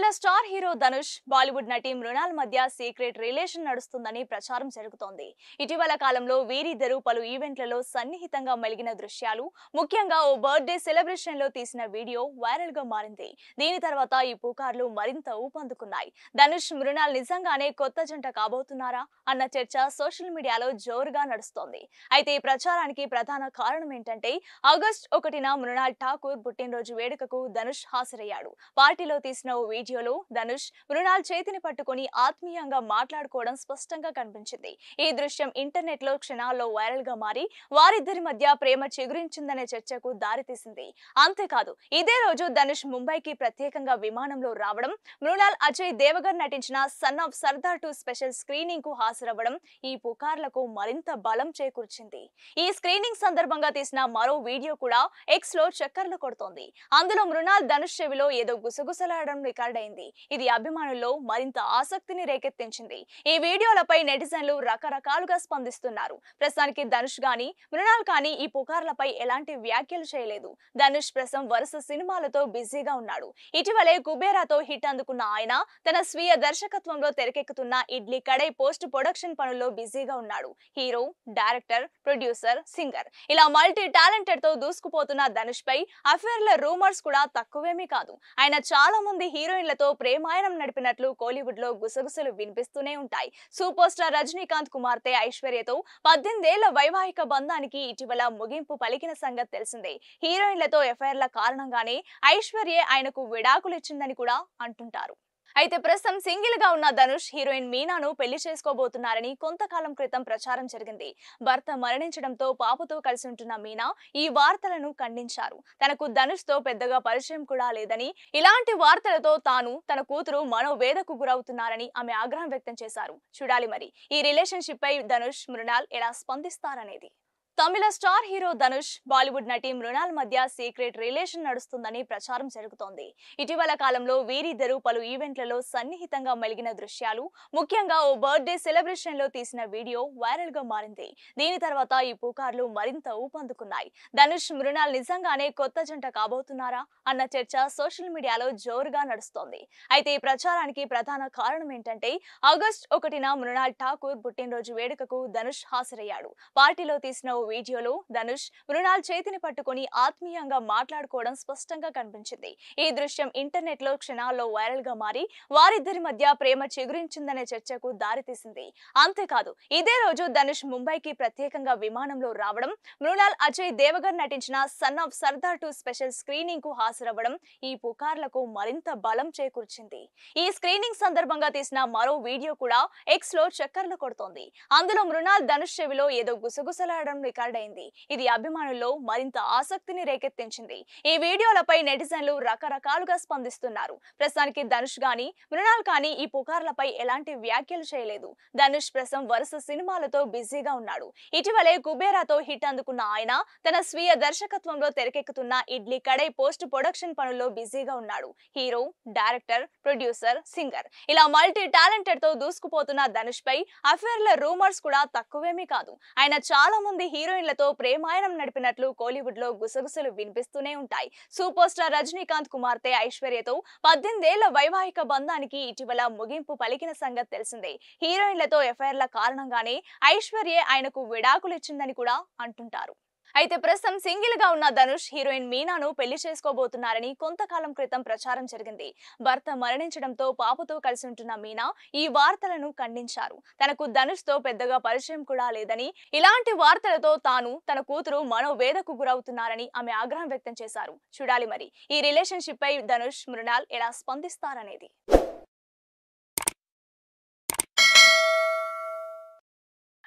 తమిళ star hero Dhanush Bollywood నటి మృణాల్ మధ్య secret relation నడుస్తుందని ప్రచారం జరుగుతోంది. ఇటీవల కాలంలో వీరిద్దరూ పలు ఈవెంట్లలో సన్నిహితంగా మెలిగిన దృశ్యాలు, ముఖ్యంగా ఓ బర్త్డే సెలబ్రేషన్ లో తీసిన వీడియో వైరల్ గా మారింది. దీని తర్వాత ఈ పుకార్లు మరింత ఊపందుకున్నాయి. ధనుష్ మృణాల్ నిజంగానే కొత్త జంట కాబోతున్నారా అన్న చర్చ సోషల్ మీడియాలో జోరుగా నడుస్తోంది. అయితే ఈ ప్రచారానికి ప్రధాన కారణం ఏంటంటే ఆగస్టు 1న మృణాల్ ఠాకూర్ పుట్టినరోజు వేడుకకు ధనుష్ హాజరయ్యాడు. పార్టీలో తీసిన ఓ వీడియోలో ధనుష్ మృణాల్ చేతిని పట్టుకొని ఆత్మీయంగా మాట్లాడుకోవడం స్పష్టంగా కనిపించింది. ఈ దృశ్యం ఇంటర్నెట్ లో క్షణాల్లో వైరల్ గా మారి వారిద్దరి మధ్య ప్రేమ చిగురించిందనే చర్చకు దారితీసింది. అంతేకాదు ఇదే రోజు ధనుష్ ముంబైకి ప్రత్యేకంగా విమానంలో రావడం, మృణాల్ అజయ్ దేవగన్ నటించిన son of Sardar 2 special screening కు హాజరవ్వడం ఈ పుకార్లకు మరింత బలం చేకూర్చింది. ఈ స్క్రీనింగ్ సందర్భంగా తీసిన మరో వీడియో కూడా ఎక్స్ లో చక్కర్లు కొడుతోంది. అందులో మృణాల్ ధనుష్ చెవిలో ఏదో గుసగుసలాడడం రికార్డ్ అయింది. ఇది అభిమానుల్లో మరింత ఆసక్తిని రేకెత్తించింది. ఈ వీడియోలపై నెటిజన్లు రకరకాలుగా స్పందిస్తున్నారు. ప్రస్తుతానికి ధనుష్ గాని మృణాల్ కానీ ఈ పుకార్లపై ఎలాంటి వ్యాఖ్యలు చేయలేదు. ధనుష్ ప్రస్తుతం వరుస సినిమాలతో బిజీగా ఉన్నాడు. ఇటీవలే కుబేరాతో హిట్ అందుకున్న ఆయన తన స్వీయ దర్శకత్వంలో తెరకెక్కుతున్న ఇడ్లీ కడై పోస్ట్ ప్రొడక్షన్ పనుల్లో బిజీగా ఉన్నాడు. హీరో, డైరెక్టర్, ప్రొడ్యూసర్, సింగర్ ఇలా మల్టీ టాలెంటెడ్ తో దూసుకుపోతున్న ధనుష్ పై అఫేర్ల రూమర్స్ కూడా తక్కువేమీ కాదు. ఆయన చాలా మంది హీరోయిన్లతో ప్రేమాయణం నడిపినట్లు కోలీవుడ్ లో గుసగుసలు వినిపిస్తూనే ఉంటాయి. సూపర్ స్టార్ రజనీకాంత్ కుమార్తె ఐశ్వర్యతో 18 ఏళ్ల వైవాహిక బంధానికి ఇటీవల ముగింపు పలికిన సంగతి తెలిసిందే. హీరోయిన్లతో ఎఫైర్ల కారణంగానే ఐశ్వర్య ఆయనకు విడాకులు ఇచ్చిందని కూడా అంటుంటారు. అయితే ప్రస్తుతం సింగిల్ గా ఉన్న ధనుష్ హీరోయిన్ మీనాను పెళ్లి చేసుకోబోతున్నారని కొంతకాలం క్రితం ప్రచారం జరిగింది. భర్త మరణించడంతో పాపతో కలిసి ఉంటున్న మీనా ఈ వార్తలను ఖండించారు. తనకు ధనుష్ తో పెద్దగా పరిచయం కూడా లేదని, ఇలాంటి వార్తలతో తాను తన కూతురు మనోవేదకు గురవుతున్నారని ఆమె ఆగ్రహం వ్యక్తం చేశారు. చూడాలి మరి ఈ రిలేషన్షిప్ పై ధనుష్ మృణాల్ ఎలా స్పందిస్తారనేది. తమిళ స్టార్ హీరో ధనుష్ బాలీవుడ్ నటి మృణాల్ మధ్య సీక్రెట్ రిలేషన్ నడుస్తుందని ప్రచారం జరుగుతోంది. ఇటీవల కాలంలో వీరిద్దరూ పలు ఈవెంట్లలో సన్నిహితంగా మెలిగిన దృశ్యాలు, ముఖ్యంగా ఓ బర్త్డే సెలబ్రేషన్ లో తీసిన వీడియో వైరల్ గా మారింది. దీని తర్వాత ఈ పుకార్లు మరింత ఊపందుకున్నాయి. ధనుష్ మృణాల్ నిజంగానే కొత్త జంట కాబోతున్నారా అన్న చర్చ సోషల్ మీడియాలో జోరుగా నడుస్తోంది. అయితే ఈ ప్రచారానికి ప్రధాన కారణం ఏంటంటే ఆగస్టు 1న మృణాల్ ఠాకూర్ పుట్టినరోజు వేడుకకు ధనుష్ హాజరయ్యాడు. పార్టీలో తీసిన ఓ వీడియోలో ధనుష్ మృణాల్ చేతిని పట్టుకొని ఆత్మీయంగా మాట్లాడుకోవడం స్పష్టంగా కనిపించింది. ఈ దృశ్యం ఇంటర్నెట్ లో క్షణాల్లో వైరల్ గా మారి వారిద్దరి మధ్య ప్రేమ చిగురించిందనే చర్చకు దారితీసింది. అంతేకాదు ఇదే రోజు ధనుష్ ముంబైకి ప్రత్యేకంగా విమానంలో రావడం, మృణాల్ అజయ్ దేవగన్ నటించిన son of Sardar 2 special screening కు హాజరవ్వడం ఈ పుకార్లకు మరింత బలం చేకూర్చింది. ఈ స్క్రీనింగ్ సందర్భంగా తీసిన మరో వీడియో కూడా ఎక్స్ లో చక్కర్లు కొడుతోంది. అందులో మృణాల్ ధనుష్ చెవిలో ఏదో గుసగుసలాడడం రికార్డ్ అయింది. ఇది అభిమానుల్లో మరింత ఆసక్తిని రేకెత్తించింది. ఈ వీడియోలపై నెటిజన్లు రకరకాలుగా స్పందిస్తున్నారు. ప్రస్తుతానికి ధనుష్ గాని మృణాల్ కానీ ఈ పుకార్లపై ఎలాంటి వ్యాఖ్యలు చేయలేదు. ధనుష్ ప్రస్తుతం వరుస సినిమాలతో బిజీగా ఉన్నాడు. ఇటీవలే కుబేరాతో హిట్ అందుకున్న ఆయన తన స్వీయ దర్శకత్వంలో తెరకెక్కుతున్న ఇడ్లీ కడై పోస్ట్ ప్రొడక్షన్ పనుల్లో బిజీగా ఉన్నాడు. హీరో, డైరెక్టర్, ప్రొడ్యూసర్, సింగర్ ఇలా మల్టీ టాలెంటెడ్ తో దూసుకుపోతున్న ధనుష్ పై అఫేర్ల రూమర్స్ కూడా తక్కువేమీ కాదు. ఆయన చాలా మంది హీరోయిన్లతో ప్రేమాయణం నడిపినట్లు కోలీవుడ్ లో గుసగుసలు వినిపిస్తూనే ఉంటాయి. సూపర్ స్టార్ రజనీకాంత్ కుమార్తె ఐశ్వర్యతో 18 ఏళ్ల వైవాహిక బంధానికి ఇటీవల ముగింపు పలికిన సంగతి తెలిసిందే. హీరోయిన్లతో ఎఫైర్ల కారణంగానే ఐశ్వర్య ఆయనకు విడాకులు ఇచ్చిందని కూడా అంటుంటారు. అయితే ప్రస్తుతం సింగిల్ గా ఉన్న ధనుష్ హీరోయిన్ మీనాను పెళ్లి చేసుకోబోతున్నారని కొంతకాలం క్రితం ప్రచారం జరిగింది. భర్త మరణించడంతో పాపతో కలిసి ఉంటున్న మీనా ఈ వార్తలను ఖండించారు. తనకు ధనుష్ తో పెద్దగా పరిచయం కూడా లేదని, ఇలాంటి వార్తలతో తాను తన కూతురు మనోవేదకు గురవుతున్నారని ఆమె ఆగ్రహం వ్యక్తం చేశారు. చూడాలి మరి ఈ రిలేషన్షిప్ పై ధనుష్ మృణాల్ ఎలా స్పందిస్తారనేది.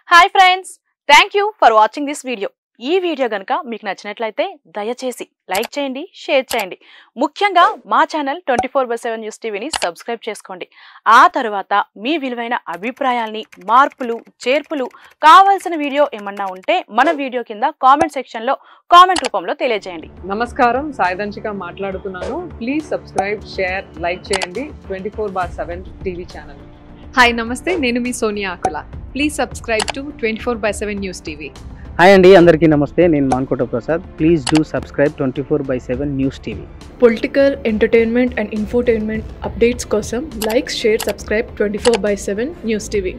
Hi friends, thank you for watching this video. ఈ వీడియో గనుక మీకు నచ్చినట్లయితే దయచేసి లైక్ చేయండి, షేర్ చేయండి. ముఖ్యంగా మా ఛానల్ 24/7 న్యూస్ టీవీని సబ్స్క్రైబ్ చేసుకోండి. ఆ తర్వాత మీ విలువైన అభిప్రాయాల్ని, మార్పులు, చేర్పులు, కావాల్సిన వీడియో ఏమన్నా ఉంటే మన వీడియో కింద కామెంట్ సెక్షన్ లో కామెంట్ రూపంలో తెలియజేయండి. నమస్కారం, సాయిదంచిక మాట్లాడుతున్నాను. ప్లీజ్ సబ్స్క్రైబ్, షేర్, లైక్ చేయండి 24/7 టీవీ ఛానల్. హాయ్ నమస్తే, నేను మీ Sonia Akula. Please subscribe to 24/7 news TV. Hi అండి, అందరికీ నమస్తే. నేను Mankota Prasad. Please do subscribe 24/7 news TV. Political, entertainment and infotainment updates కోసం like, share, subscribe 24/7 news TV.